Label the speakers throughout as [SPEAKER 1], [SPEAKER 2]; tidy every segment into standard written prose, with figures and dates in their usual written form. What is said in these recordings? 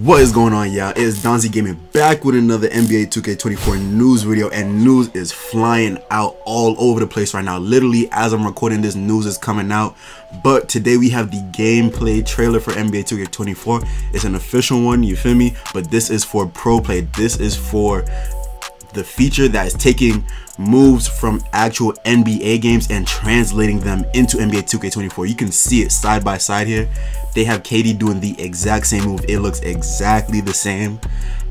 [SPEAKER 1] What is going on, y'all? It is Donzy Gaming back with another NBA 2K24 news video, and news is flying out all over the place right now. Literally, as I'm recording this, news is coming out. But today we have the gameplay trailer for NBA 2K24. It's an official one, you feel me? But this is for PROPLAY. This is for the feature that is taking moves from actual NBA games and translating them into NBA 2K24. You can see it side by side here. They have KD doing the exact same move. It looks exactly the same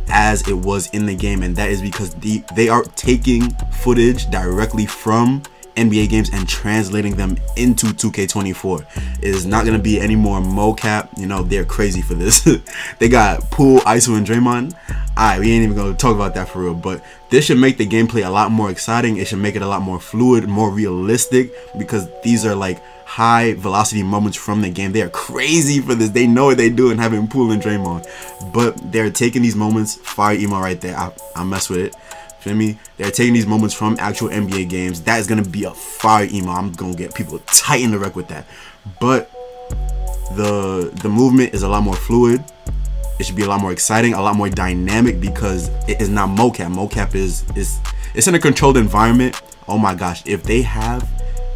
[SPEAKER 1] as it was in the game, and that is because they are taking footage directly from NBA games and translating them into 2K24. It is not going to be any more mocap. You know, they're crazy for this. They got Poole, ISO, and Draymond. Alright, we ain't even going to talk about that for real, but this should make the gameplay a lot more exciting. It should make it a lot more fluid, more realistic, because these are like high velocity moments from the game. They are crazy for this. They know what they do, and having Poole and Draymond, but they're taking these moments. Fire emo right there. I mess with it. Feel me? They're taking these moments from actual NBA games. That is gonna be a fire emo. I'm gonna get people tight in the wreck with that. But the movement is a lot more fluid. It should be a lot more exciting, a lot more dynamic, because it is not mocap. Mocap is it's in a controlled environment. Oh my gosh, if they have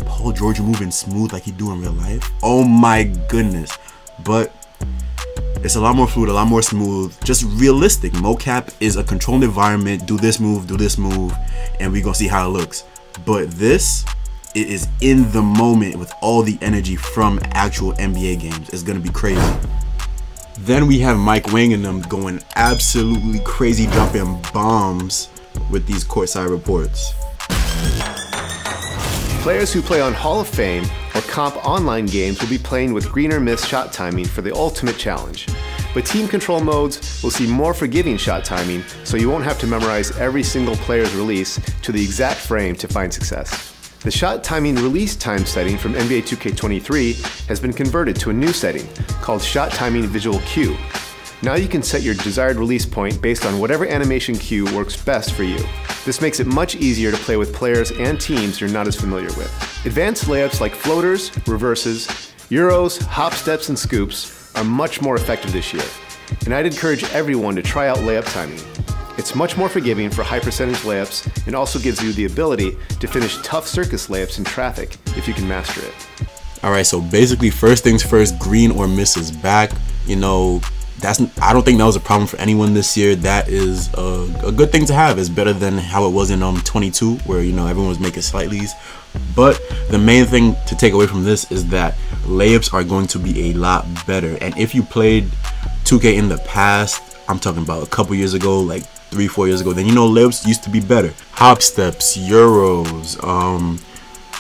[SPEAKER 1] Paul George moving smooth like he do in real life, oh my goodness. But it's a lot more fluid, a lot more smooth, just realistic. Mocap is a controlled environment. Do this move, and we're gonna see how it looks. But this, it is in the moment with all the energy from actual NBA games. It's gonna be crazy. Then we have Mike WANG and them going absolutely crazy, dropping bombs with these courtside reports.
[SPEAKER 2] Players who play on Hall of Fame or comp online games will be playing with green or miss shot timing for the ultimate challenge. But team control modes will see more forgiving shot timing, so you won't have to memorize every single player's release to the exact frame to find success. The shot timing release time setting from NBA 2K23 has been converted to a new setting called Shot Timing Visual Cue. Now you can set your desired release point based on whatever animation cue works best for you. This makes it much easier to play with players and teams you're not as familiar with. Advanced layups like floaters, reverses, euros, hop steps, and scoops are much more effective this year, and I'd encourage everyone to try out layup timing. It's much more forgiving for high percentage layups and also gives you the ability to finish tough circus layups in traffic if you can master it.
[SPEAKER 1] Alright, so basically first things first, green or miss is back. You know, I don't think that was a problem for anyone this year. That is a good thing to have. It's better than how it was in 22, where, you know, everyone was making slightlies. But the main thing to take away from this is that layups are going to be a lot better. And if you played 2K in the past, I'm talking about a couple years ago, like 3-4 years ago, then you know layups used to be better. Hop steps, euros,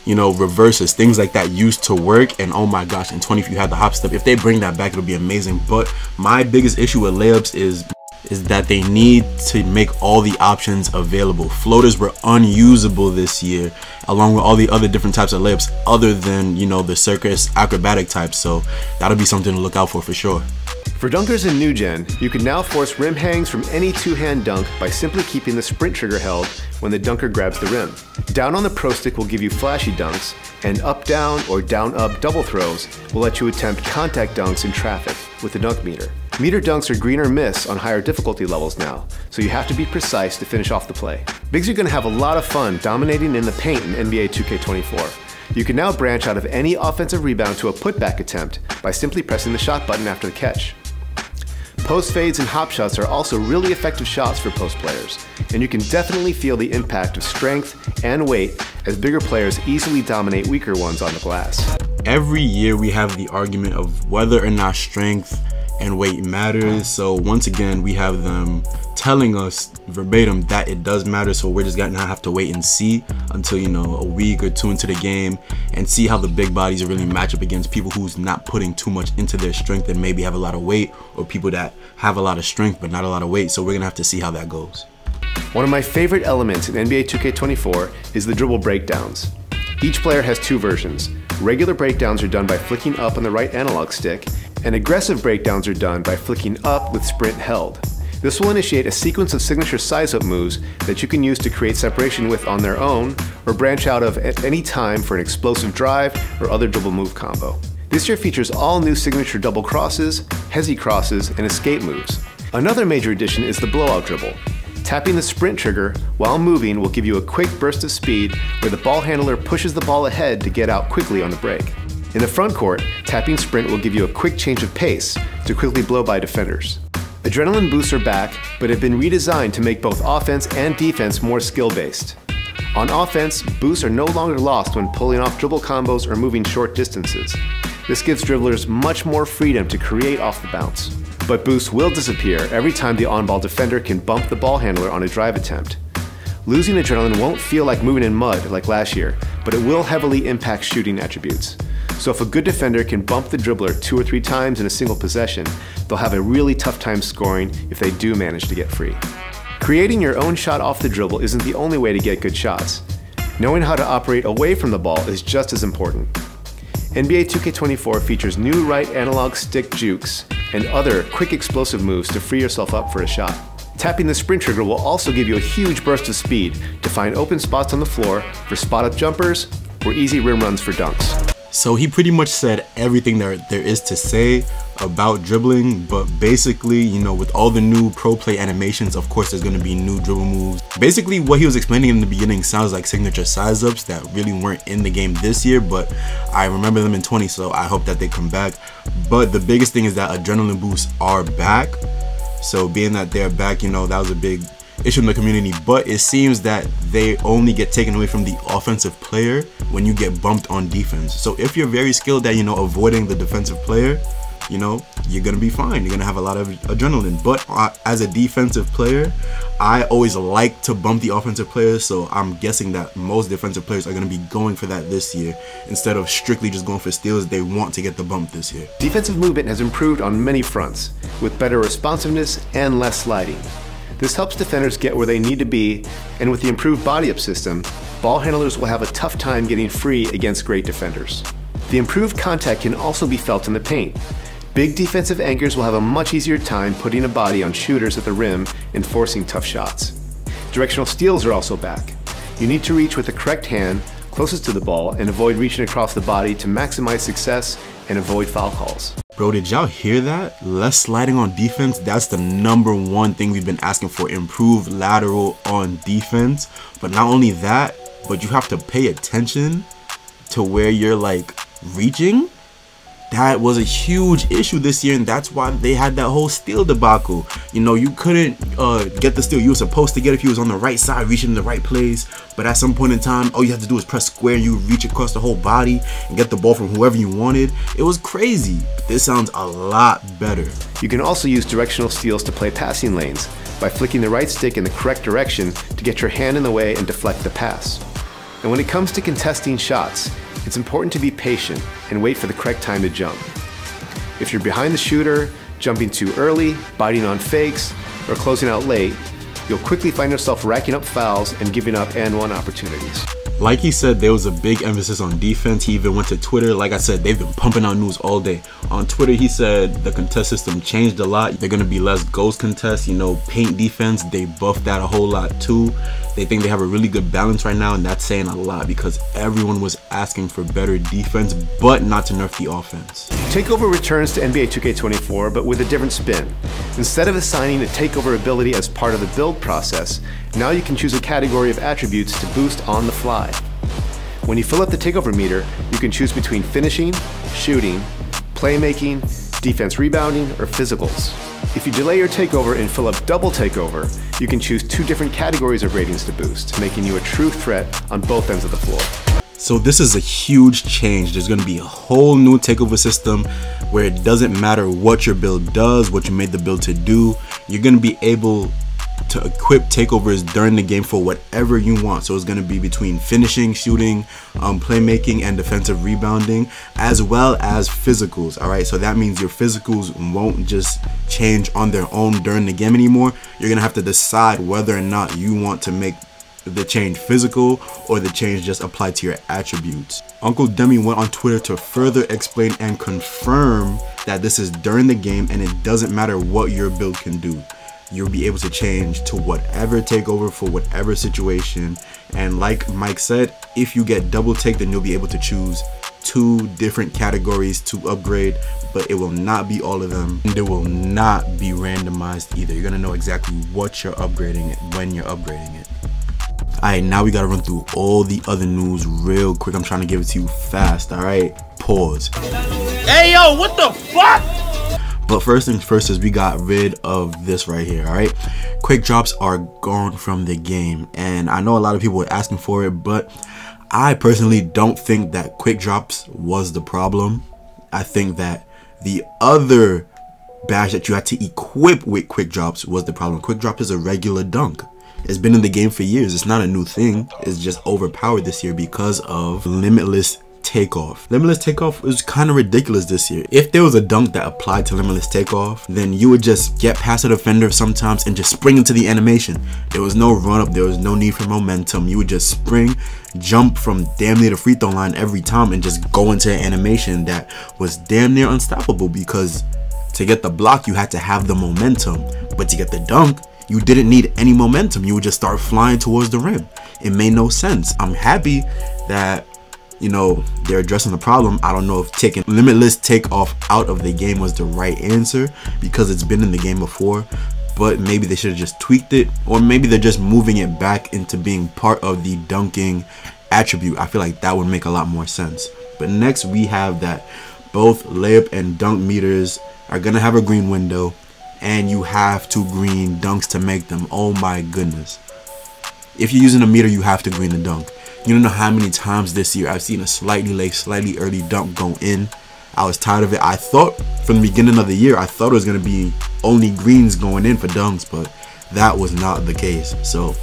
[SPEAKER 1] you know, reverses, things like that used to work. And oh my gosh, in 20, if you had the hop step, if they bring that back, it'll be amazing. But my biggest issue with layups is that they need to make all the options available. Floaters were unusable this year, along with all the other different types of layups other than, you know, the circus acrobatic types. So that'll be something to look out for sure.
[SPEAKER 2] For dunkers in New Gen, you can now force rim hangs from any two-hand dunk by simply keeping the sprint trigger held when the dunker grabs the rim. Down on the pro stick will give you flashy dunks, and up-down or down-up double throws will let you attempt contact dunks in traffic with the dunk meter. Meter dunks are green or miss on higher difficulty levels now, so you have to be precise to finish off the play. Bigs are going to have a lot of fun dominating in the paint in NBA 2K24. You can now branch out of any offensive rebound to a putback attempt by simply pressing the shot button after the catch. Post fades and hop shots are also really effective shots for post players, and you can definitely feel the impact of strength and weight as bigger players easily dominate weaker ones on the glass.
[SPEAKER 1] Every year we have the argument of whether or not strength and weight matters. So once again, we have them telling us verbatim that it does matter. So we're just gonna have to wait and see until, you know, a week or two into the game and see how the big bodies really match up against people who's not putting too much into their strength and maybe have a lot of weight, or people that have a lot of strength but not a lot of weight. So we're gonna have to see how that goes.
[SPEAKER 2] One of my favorite elements in NBA 2K24 is the dribble breakdowns. Each player has two versions. Regular breakdowns are done by flicking up on the right analog stick, and aggressive breakdowns are done by flicking up with sprint held. This will initiate a sequence of signature size-up moves that you can use to create separation with on their own, or branch out of at any time for an explosive drive or other dribble move combo. This year features all new signature double crosses, hezi crosses, and escape moves. Another major addition is the blowout dribble. Tapping the sprint trigger while moving will give you a quick burst of speed where the ball handler pushes the ball ahead to get out quickly on the break. In the front court, tapping sprint will give you a quick change of pace to quickly blow by defenders. Adrenaline boosts are back, but have been redesigned to make both offense and defense more skill-based. On offense, boosts are no longer lost when pulling off dribble combos or moving short distances. This gives dribblers much more freedom to create off the bounce. But boosts will disappear every time the on-ball defender can bump the ball handler on a drive attempt. Losing adrenaline won't feel like moving in mud like last year, but it will heavily impact shooting attributes. So if a good defender can bump the dribbler 2 or 3 times in a single possession, they'll have a really tough time scoring if they do manage to get free. Creating your own shot off the dribble isn't the only way to get good shots. Knowing how to operate away from the ball is just as important. NBA 2K24 features new right analog stick jukes and other quick explosive moves to free yourself up for a shot. Tapping the sprint trigger will also give you a huge burst of speed to find open spots on the floor for spot-up jumpers or easy rim runs for dunks.
[SPEAKER 1] So he pretty much said everything there is to say about dribbling, but basically, you know, with all the new pro play animations, of course there's going to be new dribble moves. Basically what he was explaining in the beginning sounds like signature size ups that really weren't in the game this year, but I remember them in 20, so I hope that they come back. But the biggest thing is that adrenaline boosts are back. So being that they're back, you know, that was a big issue in the community, but it seems that they only get taken away from the offensive player when you get bumped on defense. So if you're very skilled at, you know, avoiding the defensive player, you know, you're gonna be fine. You're gonna have a lot of adrenaline. But as a defensive player, I always like to bump the offensive players, so I'm guessing that most defensive players are gonna be going for that this year instead of strictly just going for steals. They want to get the bump this year.
[SPEAKER 2] Defensive movement has improved on many fronts, with better responsiveness and less sliding. This helps defenders get where they need to be, and with the improved body-up system, ball handlers will have a tough time getting free against great defenders. The improved contact can also be felt in the paint. Big defensive anchors will have a much easier time putting a body on shooters at the rim and forcing tough shots. Directional steals are also back. You need to reach with the correct hand closest to the ball and avoid reaching across the body to maximize success and avoid foul calls.
[SPEAKER 1] Bro, did y'all hear that? Less sliding on defense. That's the #1 thing we've been asking for. Improved lateral on defense. But not only that, but you have to pay attention to where you're like reaching. That was a huge issue this year, and that's why they had that whole steal debacle. You know, you couldn't get the steal you were supposed to get if you was on the right side, reaching the right place. But at some point in time, all you have to do is press square and you reach across the whole body and get the ball from whoever you wanted. It was crazy. But this sounds a lot better.
[SPEAKER 2] You can also use directional steals to play passing lanes by flicking the right stick in the correct direction to get your hand in the way and deflect the pass. And when it comes to contesting shots, it's important to be patient and wait for the correct time to jump. If you're behind the shooter, jumping too early, biting on fakes, or closing out late, you'll quickly find yourself racking up fouls and giving up and-one opportunities.
[SPEAKER 1] Like he said, there was a big emphasis on defense. He even went to Twitter. Like I said, they've been pumping out news all day. On Twitter, he said the contest system changed a lot. They're going to be less ghost contests, you know, paint defense. They buffed that a whole lot too. They think they have a really good balance right now, and that's saying a lot because everyone was asking for better defense, but not to nerf the offense.
[SPEAKER 2] Takeover returns to NBA 2K24, but with a different spin. Instead of assigning a takeover ability as part of the build process, now you can choose a category of attributes to boost on the fly. When you fill up the takeover meter, you can choose between finishing, shooting, playmaking, defense rebounding, or physicals. If you delay your takeover and fill up double takeover, you can choose 2 different categories of ratings to boost, making you a true threat on both ends of the floor.
[SPEAKER 1] So this is a huge change. There's going to be a whole new takeover system where it doesn't matter what your build does, what you made the build to do. You're going to be able to equip takeovers during the game for whatever you want. So it's going to be between finishing, shooting, playmaking, and defensive rebounding, as well as physicals. All right, so that means your physicals won't just change on their own during the game anymore. You're going to have to decide whether or not you want to make the change physical or the change just apply to your attributes. Uncle Demi went on Twitter to further explain and confirm that this is during the game and it doesn't matter what your build can do. You'll be able to change to whatever takeover for whatever situation. And like Mike said, if you get double take, then you'll be able to choose 2 different categories to upgrade, but it will not be all of them. And it will not be randomized either. You're gonna know exactly what you're upgrading when you're upgrading it. Alright, now we gotta run through all the other news real quick. I'm trying to give it to you fast, alright? Pause.
[SPEAKER 3] Hey yo, what the fuck?
[SPEAKER 1] But first things first is we got rid of this right here, alright? Quick drops are gone from the game, and I know a lot of people were asking for it, but I personally don't think that quick drops was the problem. I think that the other badge that you had to equip with quick drops was the problem. Quick drop is a regular dunk. It's been in the game for years. It's not a new thing. It's just overpowered this year because of limitless takeoff. Limitless takeoff is kind of ridiculous this year. If there was a dunk that applied to limitless takeoff, then you would just get past a defender sometimes and just spring into the animation. There was no run up, there was no need for momentum. You would just spring, jump from damn near the free throw line every time and just go into an animation that was damn near unstoppable, because to get the block you had to have the momentum, but to get the dunk you didn't need any momentum. You would just start flying towards the rim. It made no sense. I'm happy that, you know, they're addressing the problem. I don't know if taking limitless takeoff out of the game was the right answer, because it's been in the game before, but maybe they should have just tweaked it, or maybe they're just moving it back into being part of the dunking attribute. I feel like that would make a lot more sense. But next we have that both layup and dunk meters are gonna have a green window, and you have to green dunks to make them. Oh my goodness. If you're using a meter, you have to green the dunk. You don't know how many times this year I've seen a slightly late, slightly early dunk go in. I was tired of it. I thought from the beginning of the year, I thought it was going to be only greens going in for dunks, but that was not the case. So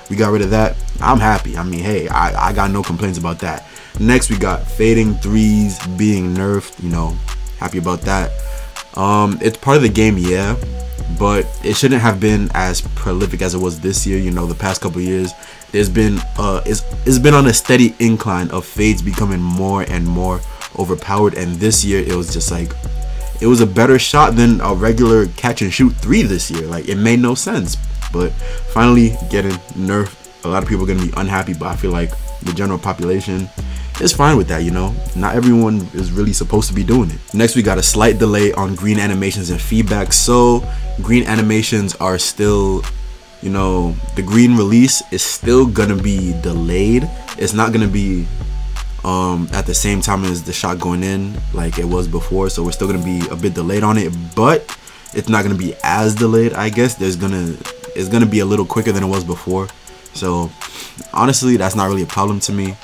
[SPEAKER 1] we got rid of that. I'm happy. I mean, hey, I got no complaints about that. Next, we got fading threes being nerfed. You know, happy about that. It's part of the game, yeah, but it shouldn't have been as prolific as it was this year. You know, the past couple years, there's been it's been on a steady incline of fades becoming more and more overpowered, and this year it was just like, it was a better shot than a regular catch and shoot 3 this year. Like, it made no sense, but finally getting nerfed. A lot of people are gonna be unhappy, but I feel like the general population is fine with that. You know, not everyone is really supposed to be doing it. Next, we got a slight delay on green animations and feedback. So green animations are still, you know, the green release is still gonna be delayed. It's not gonna be at the same time as the shot going in like it was before, so we're still gonna be a bit delayed on it, but it's not gonna be as delayed. I guess it's gonna be a little quicker than it was before. So honestly, that's not really a problem to me,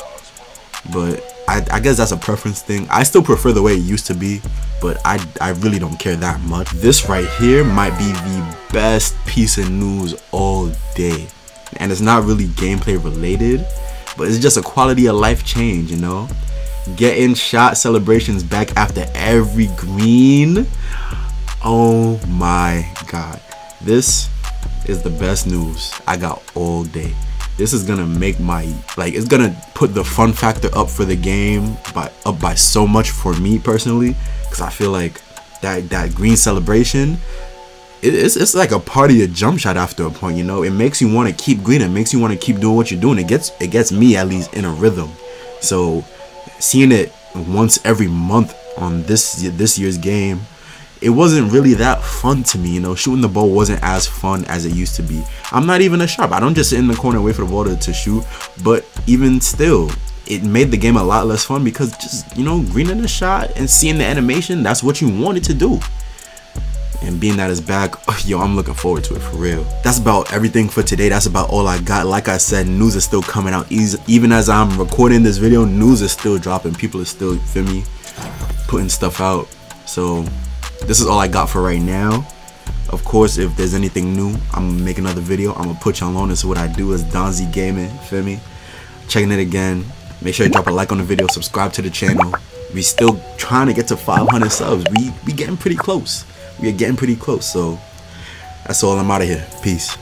[SPEAKER 1] but I guess that's a preference thing. I still prefer the way it used to be, but I really don't care that much. This right here might be the best piece of news all day, and it's not really gameplay related, but it's just a quality of life change, you know? Getting shot celebrations back after every green. Oh my god, this is the best news I got all day. This is gonna make my, like, it's gonna put the fun factor up for the game up by so much for me personally, because I feel like that green celebration, it's like a party of jump shot after a point. You know, it makes you want to keep green. It makes you want to keep doing what you're doing. It gets me at least in a rhythm. So seeing it once every month on this year's game, it wasn't really that fun to me. You know, shooting the ball wasn't as fun as it used to be. I'm not even a sharp. I don't just sit in the corner and wait for the ball to shoot, but even still, it made the game a lot less fun, because just, you know, greening the shot and seeing the animation, that's what you wanted to do. And being that it's back, yo, I'm looking forward to it for real. That's about everything for today. That's about all I got. Like I said, news is still coming out. Even as I'm recording this video, news is still dropping. People are still, feel me, putting stuff out. So this is all I got for right now. Of course, if there's anything new, I'm gonna make another video. I'm gonna put y'all on. This is what I do as Donzy Gaming, feel me? Checking it again. Make sure you drop a like on the video, subscribe to the channel. We still trying to get to 500 subs. We getting pretty close. We are getting pretty close. So that's all. I'm out of here. Peace.